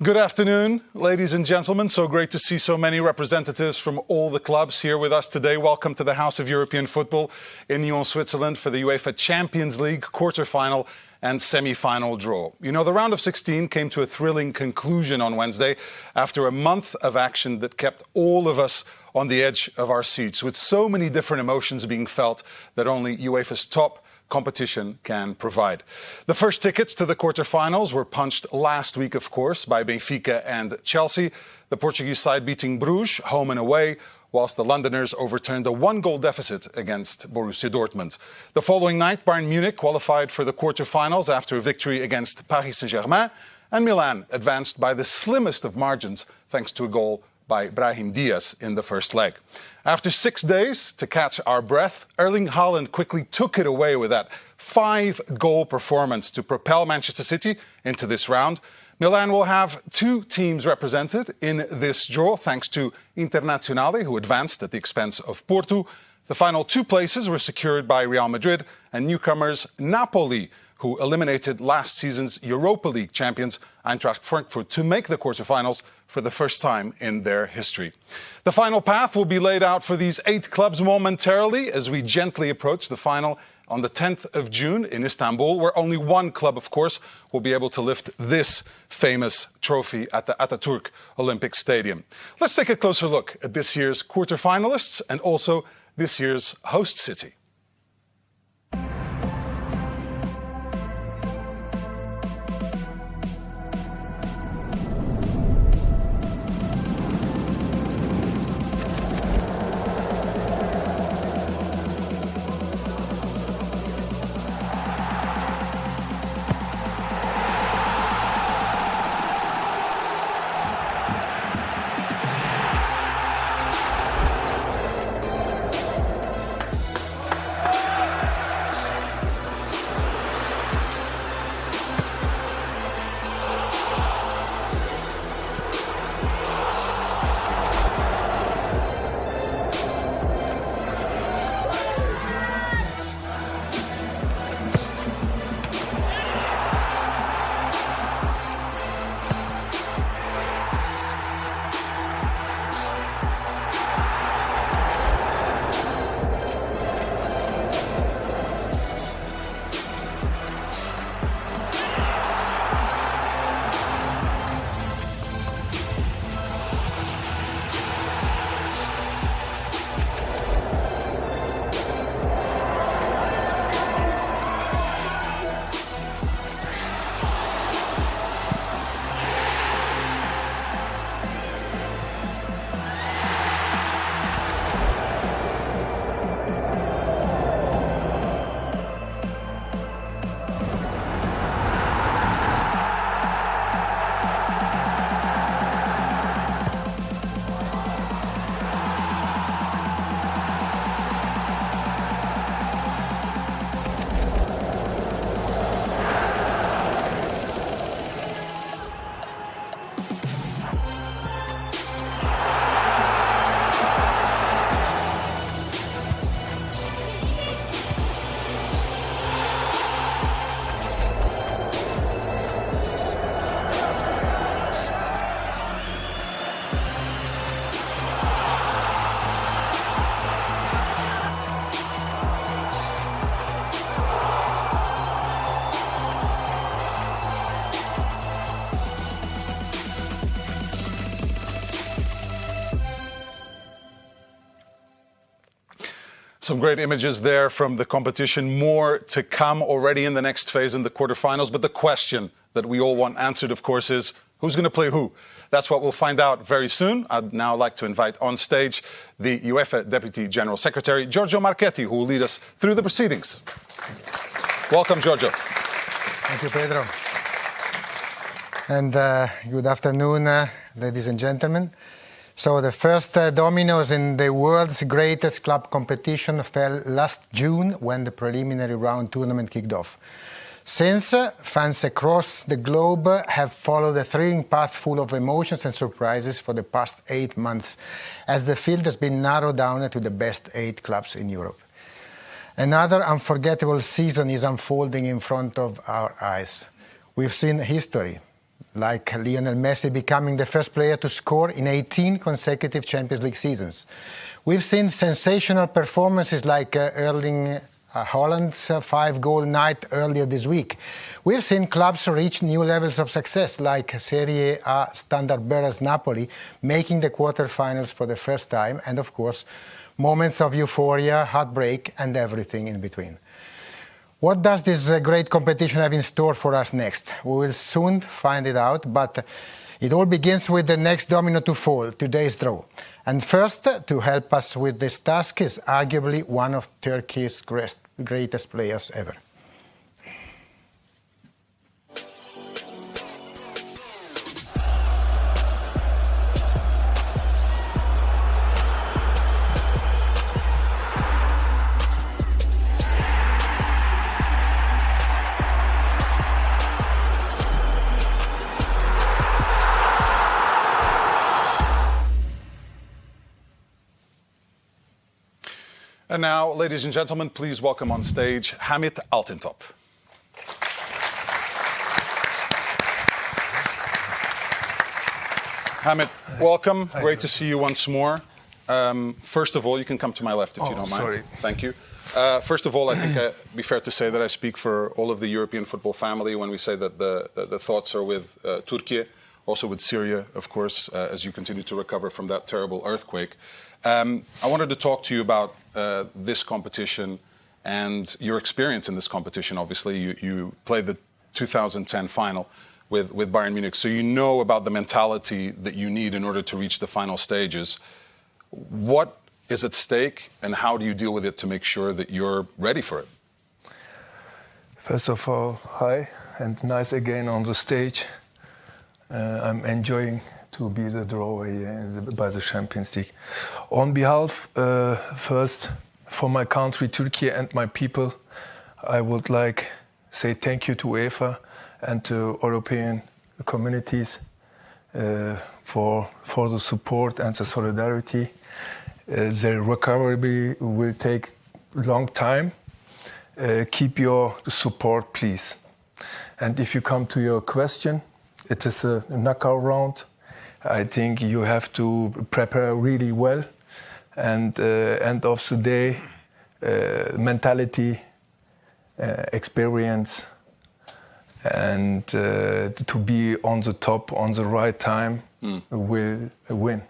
Good afternoon, ladies and gentlemen. So great to see so many representatives from all the clubs here with us today. Welcome to the House of European Football in Nyon, Switzerland for the UEFA Champions League quarterfinal and semi-final draw. You know, the round of 16 came to a thrilling conclusion on Wednesday after a month of action that kept all of us on the edge of our seats, with so many different emotions being felt that only UEFA's top competition can provide. The first tickets to the quarterfinals were punched last week, of course, by Benfica and Chelsea, the Portuguese side beating Bruges home and away, whilst the Londoners overturned a one-goal deficit against Borussia Dortmund. The following night, Bayern Munich qualified for the quarterfinals after a victory against Paris Saint-Germain, and Milan advanced by the slimmest of margins thanks to a goal by Brahim Diaz in the first leg. After 6 days to catch our breath, Erling Haaland quickly took it away with that 5-goal performance to propel Manchester City into this round. Milan will have 2 teams represented in this draw, thanks to Internazionale, who advanced at the expense of Porto. The final 2 places were secured by Real Madrid and newcomers Napoli, who eliminated last season's Europa League champions Eintracht Frankfurt to make the quarterfinals for the first time in their history. The final path will be laid out for these 8 clubs momentarily as we gently approach the final on the 10th of June in Istanbul, where only one club, of course, will be able to lift this famous trophy at the Ataturk Olympic Stadium. Let's take a closer look at this year's quarterfinalists and also this year's host city. Some great images there from the competition. More to come already in the next phase in the quarterfinals. But the question that we all want answered, of course, is who's going to play who? That's what we'll find out very soon. I'd now like to invite on stage the UEFA Deputy General Secretary, Giorgio Marchetti, who will lead us through the proceedings. Welcome, Giorgio. Thank you, Pedro. And good afternoon, ladies and gentlemen. So the first dominoes in the world's greatest club competition fell last June when the preliminary round tournament kicked off. Since, fans across the globe have followed a thrilling path full of emotions and surprises for the past 8 months, as the field has been narrowed down to the best 8 clubs in Europe. Another unforgettable season is unfolding in front of our eyes. We've seen history, like Lionel Messi becoming the first player to score in 18 consecutive Champions League seasons. We've seen sensational performances like Erling Haaland's 5-goal night earlier this week. We've seen clubs reach new levels of success, like Serie A Standard Bearers Napoli making the quarterfinals for the first time, and of course, moments of euphoria, heartbreak, and everything in between. What does this great competition have in store for us next? We will soon find it out, but it all begins with the next domino to fall, today's draw. And first, to help us with this task is arguably one of Turkey's greatest players ever. And now, ladies and gentlemen, please welcome on stage Hamit Altintop. Hamit, welcome. Hi. Great to see you once more. First of all, you can come to my left if you don't mind. Sorry. Thank you. First of all, I think it'd be fair to say that I speak for all of the European football family when we say that the thoughts are with Turkey, also with Syria, of course, as you continue to recover from that terrible earthquake. I wanted to talk to you about this competition and your experience in this competition. Obviously, you played the 2010 final with Bayern Munich, so you know about the mentality that you need in order to reach the final stages. What is at stake, and how do you deal with it to make sure that you're ready for it? First of all, hi, and nice again on the stage. I'm enjoying to be the drawer here by the Champions League. On behalf, first, for my country, Turkey, and my people, I would like to say thank you to UEFA and to European communities for the support and the solidarity. The recovery will take a long time. Keep your support, please. And if you come to your question, it is a knockout round. I think you have to prepare really well, and end of the day, mentality, experience, and to be on the top on the right time will win.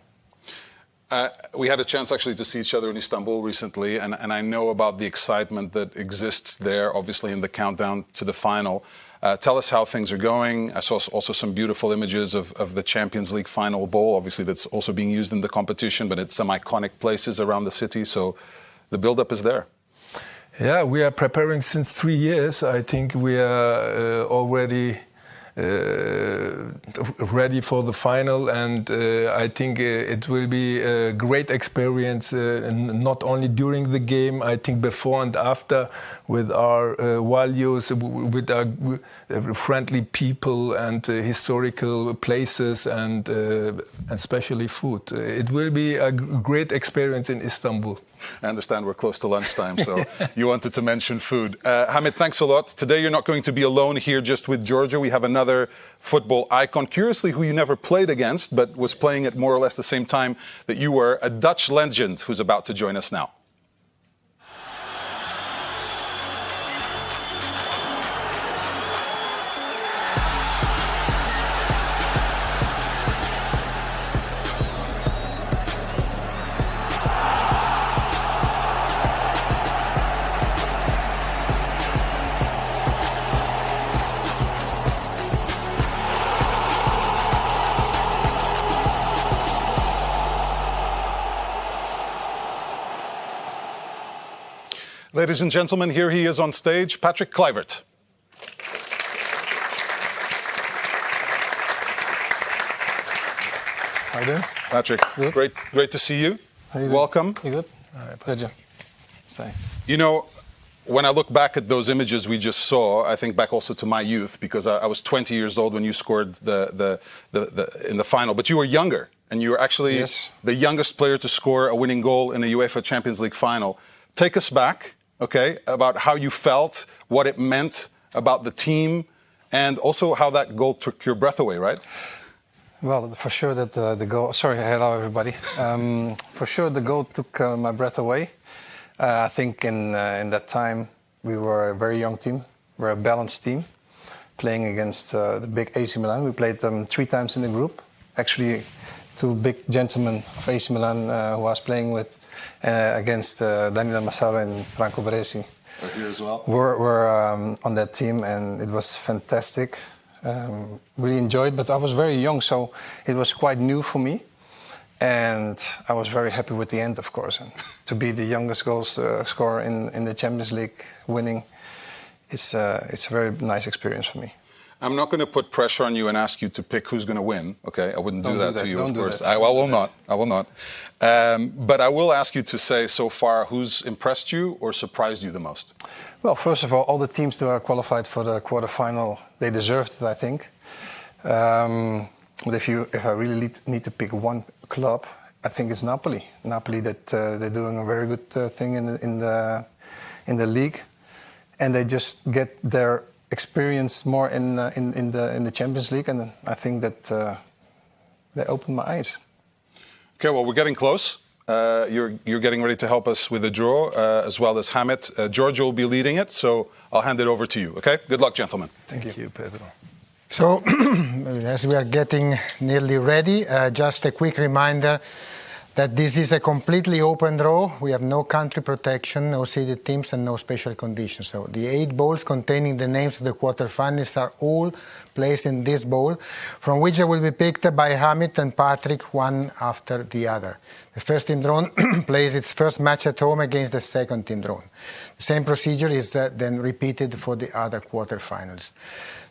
We had a chance actually to see each other in Istanbul recently, and I know about the excitement that exists there, obviously in the countdown to the final. Tell us how things are going. I saw also some beautiful images of the Champions League final bowl, obviously that's also being used in the competition, but it's some iconic places around the city, so the build-up is there. Yeah, we are preparing since 3 years. I think we are already ready for the final, and I think it will be a great experience, not only during the game, I think before and after, with our values, with our friendly people and historical places, and especially food. It will be a great experience in Istanbul. I understand we're close to lunchtime, so you wanted to mention food. Hamit, thanks a lot. Today you're not going to be alone here just with Georgia. We have another football icon, curiously who you never played against, but was playing at more or less the same time that you were, a Dutch legend who's about to join us now. Ladies and gentlemen, here he is on stage, Patrick Kluivert. How you doing? Patrick, Good. great to see you. How you doing? Welcome. You good? Pleasure. Say. You know, when I look back at those images we just saw, I think back also to my youth, because I was 20 years old when you scored in the final. But you were younger, and you were actually the youngest player to score a winning goal in a UEFA Champions League final. Take us back, okay, about how you felt, what it meant about the team, And also how that goal took your breath away, right? Well, for sure that the goal. Sorry, hello everybody. For sure, the goal took my breath away. I think in that time we were a very young team. We're a balanced team, playing against the big AC Milan. We played them 3 times in the group. Actually, 2 big gentlemen of AC Milan who I was playing with against Daniel Massaro and Franco Baresi. Here as well. Were on that team, and it was fantastic. Really enjoyed, but I was very young, so it was quite new for me. And I was very happy with the end, of course. And to be the youngest goal scorer in the Champions League, winning, it's a very nice experience for me. I'm not going to put pressure on you and ask you to pick who's going to win. Okay, I wouldn't do that to you, of course. I will not. I will not. But I will ask you to say so far who's impressed you or surprised you the most. Well, first of all the teams that are qualified for the quarterfinal, they deserved it, I think. But if I really need to pick one club, I think it's Napoli. Napoli, that they're doing a very good thing in the league, and they just get their experience more in the Champions League, and I think that they opened my eyes. Okay, well, we're getting close. You're getting ready to help us with the draw, as well as Hamid. Giorgio will be leading it, so I'll hand it over to you. Okay, good luck, gentlemen. Thank you, Pedro. So, as we are getting nearly ready, just a quick reminder that this is a completely open draw. We have no country protection, no seeded teams, and no special conditions. So the 8 bowls containing the names of the quarterfinalists are all placed in this bowl, from which they will be picked by Hamid and Patrick, one after the other. The first team drawn plays its first match at home against the second team drawn. The same procedure is then repeated for the other quarterfinals.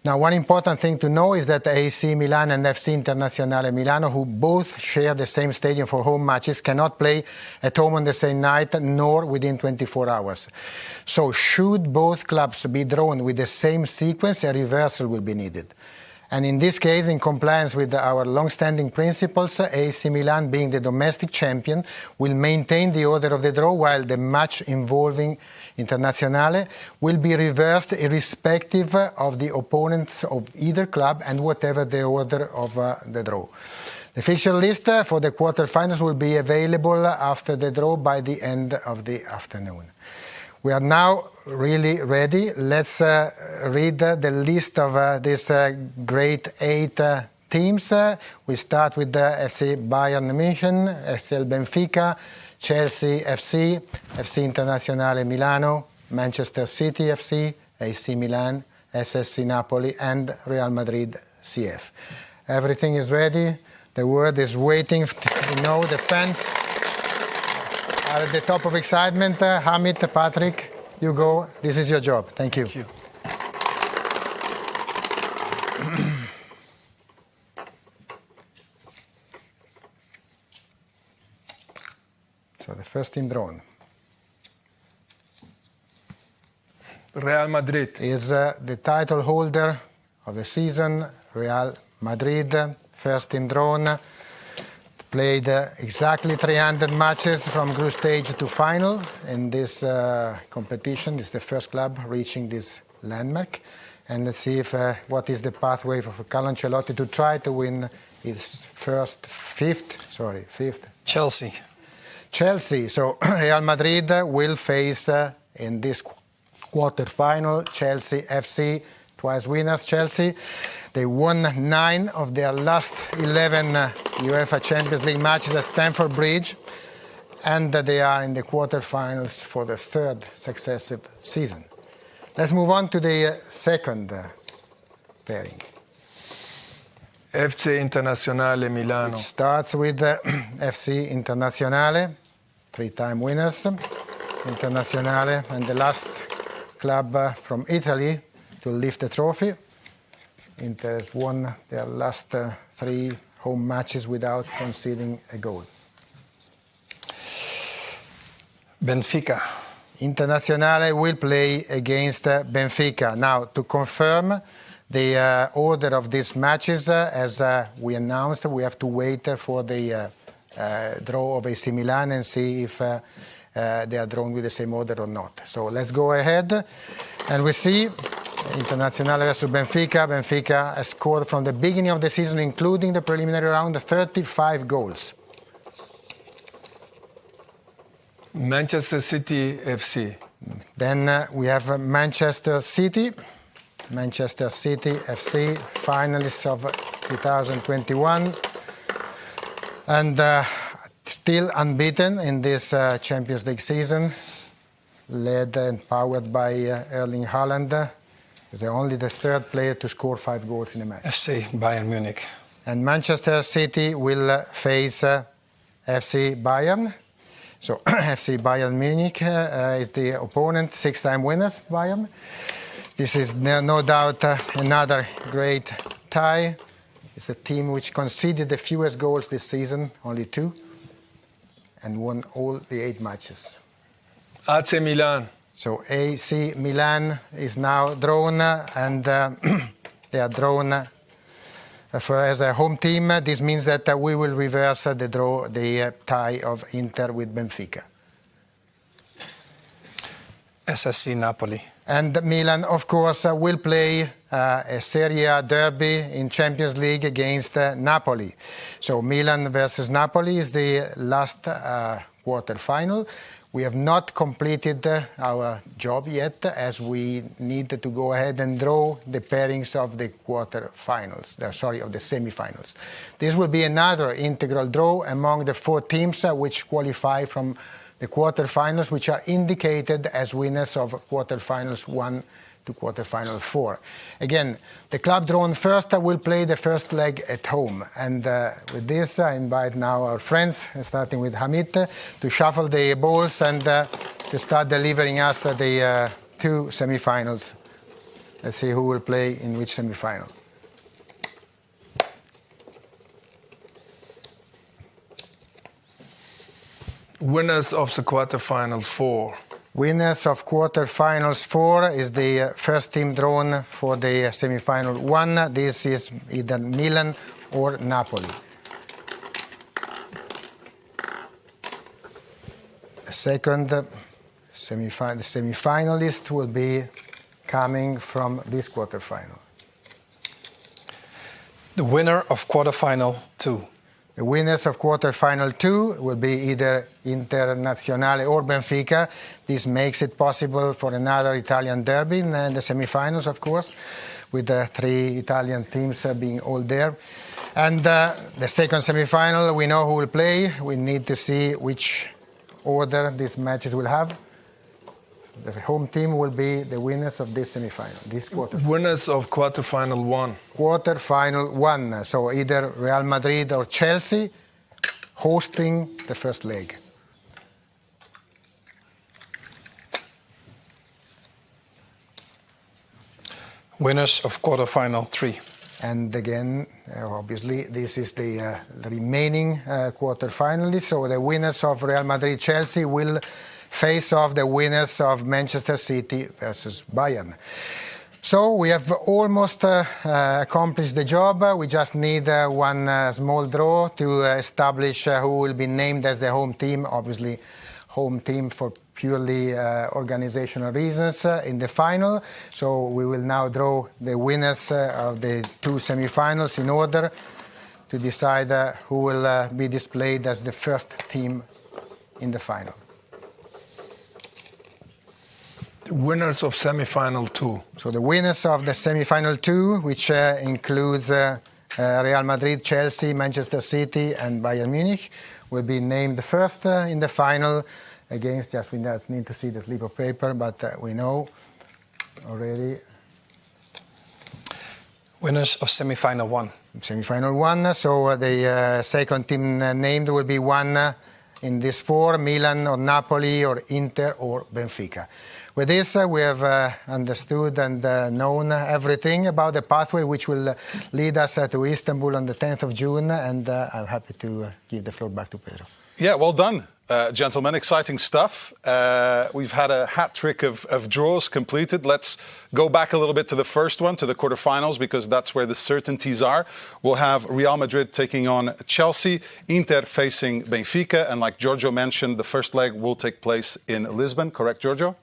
Now, one important thing to know is that AC Milan and FC Internazionale Milano, who both share the same stadium for home matches, cannot play at home on the same night nor within 24 hours. So, should both clubs be drawn with the same sequence, a reversal will be needed. And in this case, in compliance with our long-standing principles, AC Milan, being the domestic champion, will maintain the order of the draw, while the match involving Internazionale will be reversed irrespective of the opponents of either club and whatever the order of the draw. The fixture list for the quarterfinals will be available after the draw by the end of the afternoon. We are now really ready. Let's read the list of these great 8 teams. We start with the FC Bayern München, SL Benfica, Chelsea FC, FC Internazionale Milano, Manchester City FC, AC Milan, SSC Napoli, and Real Madrid CF. Everything is ready. The world is waiting. You know, the fans are at the top of excitement. Hamid, Patrick, you go. This is your job. Thank you. Thank you. So the first team drawn Real Madrid is the title holder of the season, Real Madrid. First team drawn, played exactly 300 matches from group stage to final in this competition. It's the first club reaching this landmark. And let's see if what is the pathway for Carlo Ancelotti to try to win his fifth. Chelsea. So Real Madrid will face in this quarterfinal Chelsea FC, twice winners Chelsea. They won 9 of their last 11 UEFA Champions League matches at Stamford Bridge, and they are in the quarterfinals for the 3rd successive season. Let's move on to the second pairing. FC Internazionale Milano. It starts with FC Internazionale, 3-time winners. Internazionale, and the last club from Italy to lift the trophy. Inter has won their last 3 home matches without conceding a goal. Benfica. Internazionale will play against Benfica. Now, to confirm the order of these matches, as we announced, we have to wait for the draw of AC Milan and see if they are drawn with the same order or not. So let's go ahead, and we see Internazionale versus Benfica. Benfica has scored from the beginning of the season, including the preliminary round, 35 goals. Manchester City FC. Then we have Manchester City. Manchester City FC, finalists of 2021. And still unbeaten in this Champions League season. Led and powered by Erling Haaland. He's only the third player to score 5 goals in a match. FC Bayern Munich. And Manchester City will face FC Bayern. So FC Bayern Munich is the opponent, 6-time winners, Bayern. This is no doubt another great tie. It's a team which conceded the fewest goals this season, only 2, and won all the 8 matches. AC Milan. So AC Milan is now drawn, and they are drawn as a home team. This means that we will reverse the tie of Inter with Benfica. SSC Napoli. And Milan, of course, will play a Serie A derby in Champions League against Napoli. So Milan versus Napoli is the last quarterfinal. We have not completed our job yet, as we need to go ahead and draw the pairings of the quarterfinals, of the semifinals. This will be another integral draw among the 4 teams which qualify from the quarterfinals, which are indicated as winners of quarterfinals 1 to quarterfinal 4. Again, the club drawn first will play the first leg at home. And with this, I invite now our friends, starting with Hamid, to shuffle the balls and to start delivering us the 2 semifinals. Let's see who will play in which semifinal. Winners of the quarterfinals 4. Winners of quarterfinals 4 is the first team drawn for the semifinal 1. This is either Milan or Napoli. The second semifinalist will be coming from this quarterfinal. The winner of quarterfinal 2. The winners of quarterfinal 2 will be either Internazionale or Benfica. This makes it possible for another Italian derby in the semifinals, of course, with the 3 Italian teams being all there. And the second semifinal, we know who will play. We need to see which order these matches will have. The home team will be the winners of this semifinal, this quarterfinal. Winners of quarterfinal 1. Quarterfinal 1, so either Real Madrid or Chelsea hosting the first leg. Winners of quarterfinal 3. And again, obviously, this is the remaining quarterfinalists. So the winners of Real Madrid-Chelsea will face off the winners of Manchester City versus Bayern. So we have almost accomplished the job. We just need one small draw to establish who will be named as the home team. Obviously, home team for purely organizational reasons in the final. So we will now draw the winners of the 2 semifinals in order to decide who will be displayed as the first team in the final. The winners of semifinal 2. So the winners of the semifinal 2, which includes Real Madrid, Chelsea, Manchester City and Bayern Munich, will be named first in the final against, we just need to see the slip of paper, but we know already. Winners of semifinal 1. Semifinal 1, so the second team named will be one in this 4, Milan or Napoli or Inter or Benfica. With this, we have understood and known everything about the pathway which will lead us to Istanbul on the 10th of June, and I'm happy to give the floor back to Pedro. Yeah, well done, gentlemen. Exciting stuff. We've had a hat trick of draws completed. Let's go back a little bit to the first one, to the quarterfinals, because that's where the certainties are. We'll have Real Madrid taking on Chelsea, Inter facing Benfica, and like Giorgio mentioned, the first leg will take place in Lisbon. Correct, Giorgio?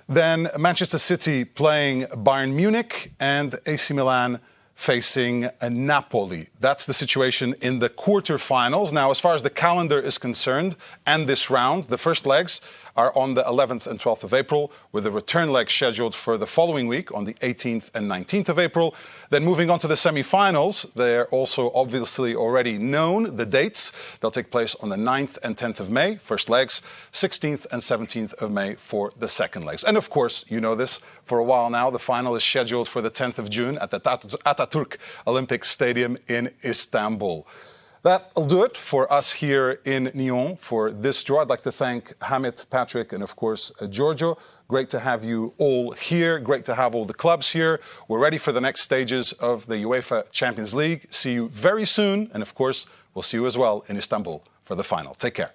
Then Manchester City playing Bayern Munich and AC Milan facing Napoli. That's the situation in the quarterfinals. Now, as far as the calendar is concerned and this round, the first legs are on the 11th and 12th of April, with the return leg scheduled for the following week on the 18th and 19th of April. Then moving on to the semi-finals, they're also obviously already known, the dates. They'll take place on the 9th and 10th of May, first legs, 16th and 17th of May for the second legs. And of course, you know this, for a while now, the final is scheduled for the 10th of June at the Atatürk Olympic Stadium in Istanbul. That'll do it for us here in Nyon for this draw. I'd like to thank Hamid, Patrick, and of course, Giorgio. Great to have you all here. Great to have all the clubs here. We're ready for the next stages of the UEFA Champions League. See you very soon. And of course, we'll see you as well in Istanbul for the final. Take care.